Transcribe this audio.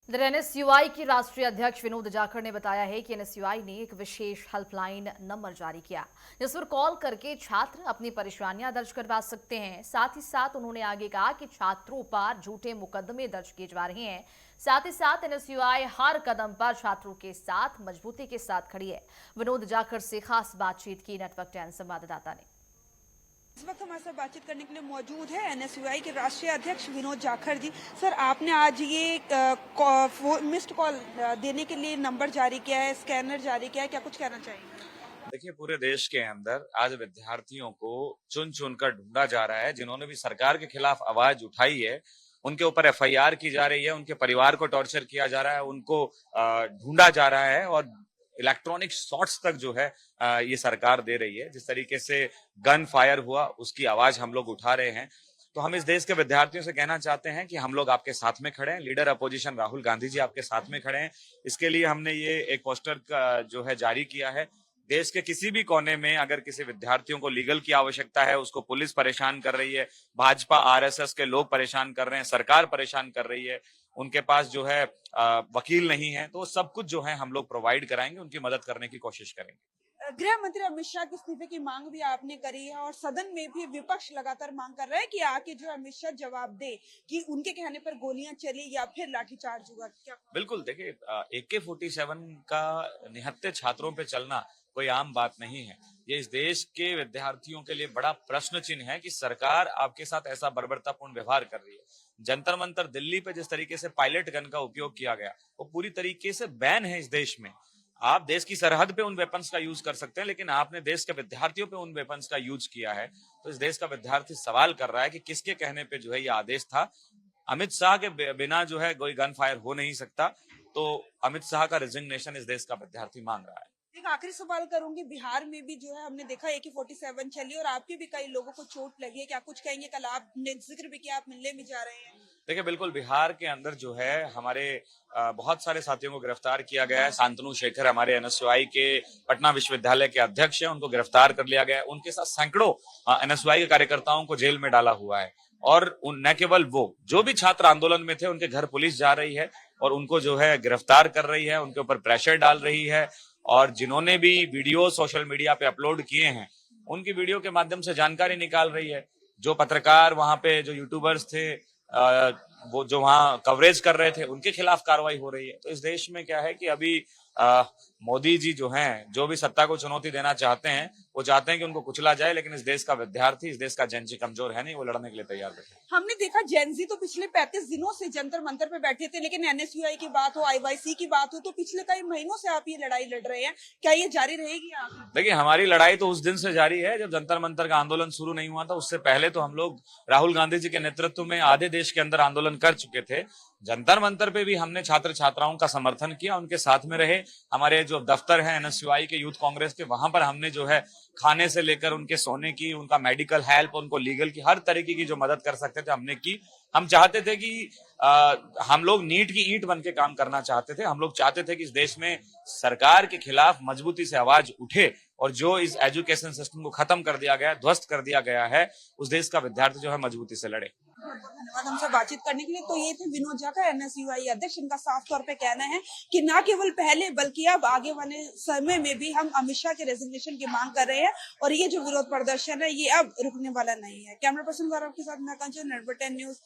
इधर एनएसयूआई की राष्ट्रीय अध्यक्ष विनोद जाखड़ ने बताया है कि एनएसयूआई ने एक विशेष हेल्पलाइन नंबर जारी किया, जिस पर कॉल करके छात्र अपनी परेशानियां दर्ज करवा सकते हैं। साथ ही साथ उन्होंने आगे कहा कि छात्रों पर झूठे मुकदमे दर्ज किए जा रहे हैं। साथ ही साथ एनएसयूआई हर कदम पर छात्रों के साथ मजबूती के साथ खड़ी है। विनोद जाखड़ से खास बातचीत की नेटवर्क 10 संवाददाता ने। इस वक्त हमारे साथ बातचीत करने के लिए मौजूद है एनएसयूआई के राष्ट्रीय अध्यक्ष विनोद जाखड़ जी। सर, आपने आज ये मिस्ड कॉल देने के लिए नंबर जारी किया है, स्कैनर जारी किया है, क्या कुछ कहना चाहेंगे? देखिए, पूरे देश के अंदर आज विद्यार्थियों को चुन चुन कर ढूंढा जा रहा है। जिन्होंने भी सरकार के खिलाफ आवाज उठाई है, उनके ऊपर एफआईआर की जा रही है, उनके परिवार को टॉर्चर किया जा रहा है, उनको ढूंढा जा रहा है और इलेक्ट्रॉनिक शॉट्स तक जो है ये सरकार दे रही है। जिस तरीके से गन फायर हुआ, उसकी आवाज हम लोग उठा रहे हैं। तो हम इस देश के विद्यार्थियों से कहना चाहते हैं कि हम लोग आपके साथ में खड़े हैं। लीडर अपोजिशन राहुल गांधी जी आपके साथ में खड़े हैं। इसके लिए हमने ये एक पोस्टर का जो है जारी किया है। देश के किसी भी कोने में अगर किसी विद्यार्थियों को लीगल की आवश्यकता है, उसको पुलिस परेशान कर रही है, भाजपा आरएसएस के लोग परेशान कर रहे हैं, सरकार परेशान कर रही है, उनके पास जो है वकील नहीं है, तो सब कुछ जो है हम लोग प्रोवाइड कराएंगे, उनकी मदद करने की कोशिश करेंगे। गृह मंत्री अमित शाह के इस्तीफे की मांग भी आपने करी है और सदन में भी विपक्ष लगातार मांग कर रहा है कि आके जो अमित शाह जवाब दे कि उनके कहने पर गोलियां चली या फिर लाठीचार्ज हुआ। क्या? बिल्कुल, देखिए, AK-47 का निहत्थे छात्रों पे चलना कोई आम बात नहीं है। ये इस देश के विद्यार्थियों के लिए बड़ा प्रश्न चिन्ह है कि सरकार आपके साथ ऐसा बर्बरतापूर्ण व्यवहार कर रही है। जंतर मंतर दिल्ली पे जिस तरीके से पायलट गन का उपयोग किया गया, वो पूरी तरीके से बैन है इस देश में। आप देश की सरहद पे उन वेपन्स का यूज कर सकते हैं, लेकिन आपने देश के विद्यार्थियों पे उन वेपन्स का यूज किया है। तो इस देश का विद्यार्थी सवाल कर रहा है कि किसके कहने पे जो है ये आदेश था। अमित शाह के बिना जो है कोई गन फायर हो नहीं सकता। तो अमित शाह का रिजिग्नेशन इस देश का विद्यार्थी मांग रहा है। एक आखिरी सवाल करूंगी, बिहार में भी जो है हमने देखा AK-47 चली और आपके भी कई लोगों को चोट लगी है, क्या कुछ कहेंगे? कल आपने जिक्र भी किया आप मिलने भी जा रहे हैं। देखिए, बिल्कुल, बिहार के अंदर जो है हमारे बहुत सारे साथियों को गिरफ्तार किया गया है। शांतनु शेखर हमारे एनएसयूआई के पटना विश्वविद्यालय के अध्यक्ष हैं, उनको गिरफ्तार कर लिया गया है। उनके साथ सैकड़ों एनएसयूआई के कार्यकर्ताओं को जेल में डाला हुआ है। और न केवल वो, जो भी छात्र आंदोलन में थे, उनके घर पुलिस जा रही है और उनको जो है गिरफ्तार कर रही है, उनके ऊपर प्रेशर डाल रही है। और जिन्होंने भी वीडियो सोशल मीडिया पे अपलोड किए हैं, उनकी वीडियो के माध्यम से जानकारी निकाल रही है। जो पत्रकार वहां पे, जो यूट्यूबर्स थे, वो जो वहां कवरेज कर रहे थे, उनके खिलाफ कार्रवाई हो रही है। तो इस देश में क्या है कि अभी मोदी जी जो हैं, जो भी सत्ता को चुनौती देना चाहते हैं, वो चाहते हैं कि उनको कुचला जाए, लेकिन इस देश का विद्यार्थी, इस देश का जनजी कमजोर है नहीं, वो लड़ने के लिए तैयार बैठे। हमने देखा जेनजी तो पिछले 35 दिनों से जंतर मंतर पे बैठे थे, लेकिन एनएसयूआई की बात हो, आईवाईसी की बात हो, तो पिछले कई महीनों से आप ये लड़ाई लड़ रहे हैं। क्या ये जारी रहेगी आगे? देखिए, हमारी लड़ाई तो उस दिन से जारी है जब जंतर मंतर का आंदोलन शुरू नहीं हुआ था। उससे पहले तो हम लोग राहुल गांधी जी के नेतृत्व में आधे देश के अंदर आंदोलन कर चुके थे। जंतर मंतर पे भी हमने छात्र छात्राओं का समर्थन किया, उनके साथ में रहे। हमारे जो दफ्तर हैं एनएसयूआई के, यूथ कांग्रेस के, वहां पर हमने जो है खाने से लेकर उनके सोने की, उनका मेडिकल हेल्प, उनको लीगल की, हर तरीके की जो मदद कर सकते थे हमने की। हम चाहते थे कि हम लोग नीट की ईंट बन के काम करना चाहते थे। हम लोग चाहते थे कि इस देश में सरकार के खिलाफ मजबूती से आवाज उठे और जो इस एजुकेशन सिस्टम को खत्म कर दिया गया है, ध्वस्त कर दिया गया है, उस देश का विद्यार्थी जो है मजबूती से लड़े। बहुत बहुत धन्यवाद हमसे बातचीत करने के लिए। तो ये थे विनोद जाखड़, एनएसयूआई अध्यक्ष। इनका साफ तौर पे कहना है कि न केवल पहले बल्कि अब आगे वाले समय में भी हम अमित शाह के रेजिग्नेशन की मांग कर रहे हैं और ये जो विरोध प्रदर्शन है ये अब रुकने वाला नहीं है। कैमरा पर्सन गौरव के साथ मैं कंचन, नेटवर्क 10 न्यूज।